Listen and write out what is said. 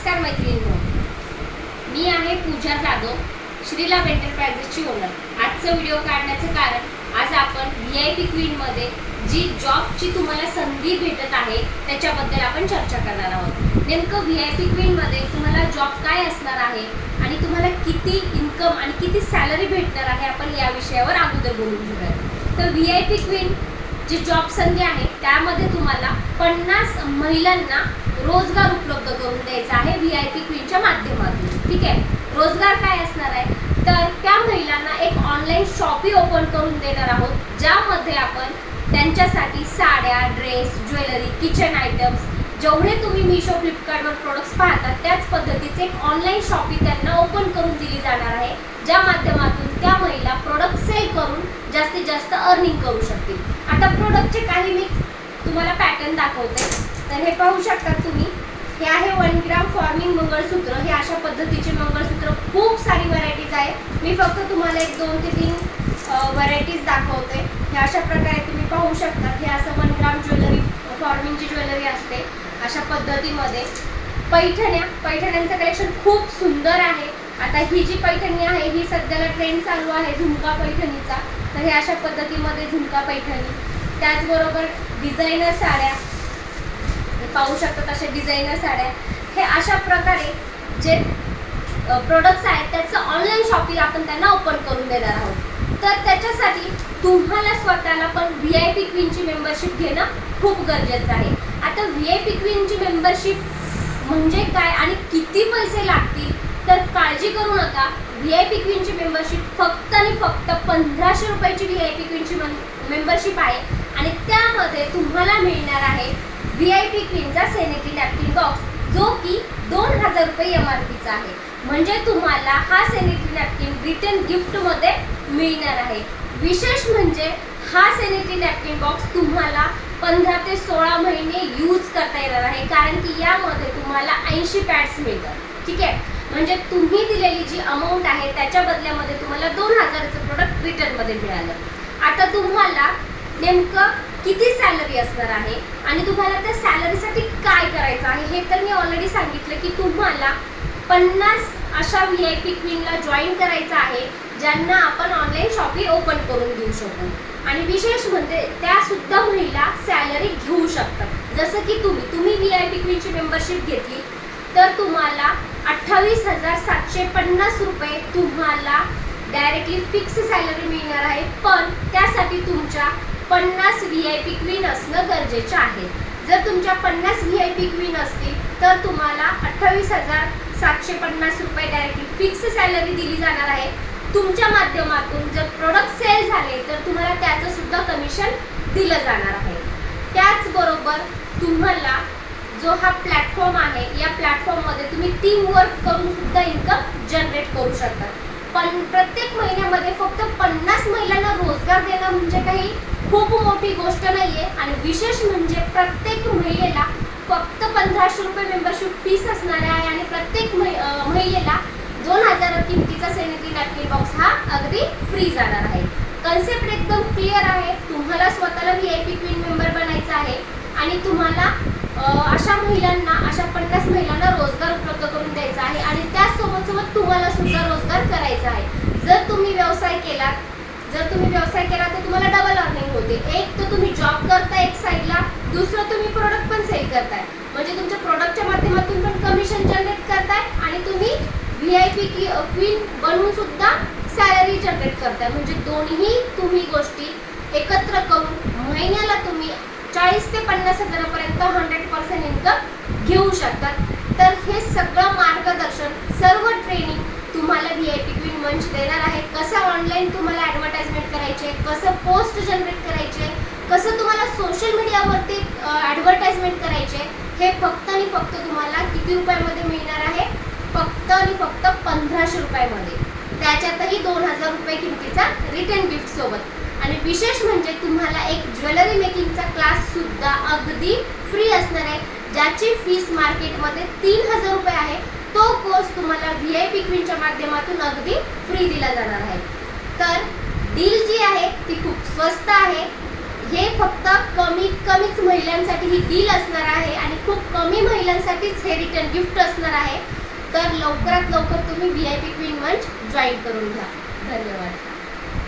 नमस्कार मैत्रिणींनो, मी आहे पूजा जाधव, श्रीलाभ एंटरप्राइजेसची ओनर। आजचा व्हिडिओ काढण्याचं कारण आज आपण व्हीआयपी क्वीन मध्ये जी जॉबची तुम्हाला संधी भेटत आहे त्याच्याबद्दल आपण चर्चा करणार आहोत। नेमकं व्हीआयपी क्वीन मध्ये तुम्हाला जॉब काय असणार आहे आणि तुम्हाला किती इन्कम आणि किती सॅलरी भेटणार आहे आपण या विषयावर अगोदर बोलून घेऊया। तर व्हीआयपी क्वीन जी जॉब संधी आहे त्यामध्ये तुम्हाला 50 महिलांना रोजगार उपलब्ध करून द्यायचा आहे व्हीआयपी क्वीनच्या माध्यमातून। ठीक आहे, रोजगार काय असणार आहे तर त्या महिलांना एक ऑनलाईन शॉपी ओपन करून देणार आहोत, ज्यामध्ये आपण त्यांच्यासाठी साड्या, ड्रेस, ज्वेलरी, किचन आयटम्स जेवढे तुम्ही मीशो, फ्लिपकार्टवर प्रोडक्ट्स पाहता त्याच पद्धतीचे एक ऑनलाईन शॉपी त्यांना ओपन करून दिली जाणार आहे, ज्या माध्यमातून त्या महिला प्रोडक्ट सेल करून जास्तीत जास्त अर्निंग करू शकतील। आता प्रोडक्टचे काही मी तुम्हाला पॅटर्न दाखवते। तर हे पाहू शकता तुम्ही, हे आहे 1 ग्राम फॉर्मिंग मंगळसूत्र। हे अशा पद्धतीचे मंगळसूत्र खूप सारी व्हरायटीज आहे, मी फक्त तुम्हाला 1, 2 ते 3 व्हरायटीज दाखवते। हे अशा प्रकारे तुम्ही पाहू शकता, हे असं 1 ग्राम ज्वेलरी, फॉर्मिंगची ज्वेलरी असते अशा पद्धतीमध्ये। पैठण्यांचं कलेक्शन खूप सुंदर आहे। आता ही जी पैठणी आहे ही सध्याला ट्रेंड चालू आहे झुमका पैठणीचा, तर हे अशा पद्धतीमध्ये झुमका पैठणी, त्याचबरोबर डिझायनर साड्या पाहू शकता, तसे डिझायनर साड्या। हे अशा प्रकारे जे प्रोडक्ट्स आहेत त्याचं ऑनलाईन शॉपिंग आपण त्यांना ओपन करून देणार आहोत। तर त्याच्यासाठी तुम्हाला स्वतःला पण व्हीआयपी क्वीनची मेंबरशिप घेणं खूप गरजेचं आहे। आता व्हीआयपी क्वीनची मेंबरशिप म्हणजे काय आणि किती पैसे लागतील तर काळजी करू नका। व्हीआयपी क्वीनची मेंबरशिप फक्त आणि फक्त 1500 रुपयाची व्हीआयपी क्वीनची मेंबरशिप आहे आणि त्यामध्ये तुम्हाला मिळणार आहे व्हीआयपी क्वीनचा सॅनिटरी नॅपकिन बॉक्स, जो की 2000 रुपये MRPचा आहे। म्हणजे तुम्हाला हा सॅनिटरी नॅपकिन रिटर्न गिफ्टमध्ये मिळणार आहे। विशेष म्हणजे हा सॅनिटरी नॅपकिन बॉक्स तुम्हाला 15 ते 16 महिने यूज करता येणार आहे, कारण की यामध्ये तुम्हाला 80 पॅड्स मिळतात। ठीक आहे, म्हणजे तुम्ही दिलेली जी अमाऊंट आहे त्याच्या बदल्यामध्ये तुम्हाला 2000चं प्रोडक्ट रिटर्नमध्ये मिळालं। आता तुम्हाला नेमकं किती सॅलरी असणार आहे आणि तुम्हाला त्या सॅलरीसाठी काय करायचं आहे हे तर मी ऑलरेडी सांगितलं की तुम्हाला 50 अशा व्हीआयपी क्वीनला जॉईन करायचं आहे, ज्यांना आपण ऑनलाईन शॉपिंग ओपन करून देऊ शकू। आणि विशेष म्हणजे त्या सुद्धा महिला सॅलरी घेऊ शकतात। जसं की तुम्ही व्हीआयपी क्वीनची मेंबरशिप घेतली तर तुम्हाला 28,750 रुपये तुम्हाला डायरेक्टली फिक्स सॅलरी मिळणार आहे, पण त्यासाठी तुमच्या 50 व्हीआयपी क्वीन असणं गरजेचं आहे। जर तुमच्या 50 व्हीआयपी क्वीन असतील तर तुम्हाला 28,750 रुपये डायरेक्टली फिक्स सॅलरी दिली जाणार आहे। तुमच्या माध्यमातून जर प्रोडक्ट सेल झाले तर तुम्हाला त्याचं सुद्धा कमिशन दिलं जाणार आहे। त्याचबरोबर तुम्हाला जो हा प्लॅटफॉर्म आहे या प्लॅटफॉर्ममध्ये तुम्ही टीम वर्क करून सुद्धा इन्कम जनरेट करू शकता। पण प्रत्येक महिन्यामध्ये फक्त 50 महिलांना रोजगार देणं म्हणजे काही खूप मोठी गोष्ट नाहीये। आणि विशेष म्हणजे प्रत्येक महिलेला फक्त 1500 रुपये मेंबरशिप फीस असणार आहे आणि प्रत्येक महिलेला 2000 किमतीचा सॅनिटरी नॅपकिन बॉक्स हा अगदी फ्री जाणार आहे। कन्सेप्ट एकदम क्लिअर आहे। तुम्हाला स्वतःला व्हीआयपी क्वीन मेंबर बनायचं आहे आणि तुम्हाला अशा महिलांना, अशा 50 महिलांना रोजगार उपलब्ध करून द्यायचा आहे आणि त्यासोबत तुम्हाला सुद्धा रोजगार करायचा आहे। जर तुम्ही व्यवसाय केला तर तुम्हाला डबल अर्निंग होते। एक तर तुम्ही जॉब करताय एक साईडला, दुसरं तुम्ही प्रोडक्ट पण सेल करताय, म्हणजे तुमच्या प्रोडक्टच्या माध्यमातून पण कमिशन जनरेट करताय आणि तुम्ही व्हीआयपी क्वीन बनवून सुद्धा सॅलरी जनरेट करताय। म्हणजे दोन्ही तुम्ही गोष्टी एकत्र करून महिन्याला तुम्ही 40 ते 50 हजारापर्यंत 100% इन्कम घेऊ शकतात। तर हे सगळं मार्गदर्शन, सर्व ट्रेनिंग तुम्हाला व्हीआयपी क्वीन मंच देणार आहे। कसं ऑनलाईन तुम्हाला ॲडव्हर्टाइजमेंट करायचे, कसं पोस्ट जनरेट करायचे, कसं तुम्हाला सोशल मीडियावरती ॲडव्हर्टाइजमेंट करायचे, हे फक्त आणि फक्त तुम्हाला किती रुपयामध्ये मिळणार आहे? फक्त आणि फक्त 1500 रुपयामध्ये, त्याच्यातही 2000 रुपये किमतीचा रिटर्न गिफ्ट सोबत। आणि विशेष म्हणजे तुम्हाला एक ज्वेलरी मेकिंगचा क्लास सुद्धा अगदी फ्री असणार आहे, ज्याची फीस मार्केटमध्ये 3000 रुपये आहे। तो कोर्स तुम्हाला व्हीआयपी क्वीनच्या माध्यमातून अगदी फ्री दिला जाणार आहे। तर डील जी आहे ती खूप स्वस्त आहे। हे फक्त कमीच महिलांसाठी ही डील असणार आहे आणि खूप कमी महिलांसाठीच हे रिटर्न गिफ्ट असणार आहे. तर लवकरात लवकर तुम्ही VIP क्वीन मंच जॉईन करून घ्या. धन्यवाद.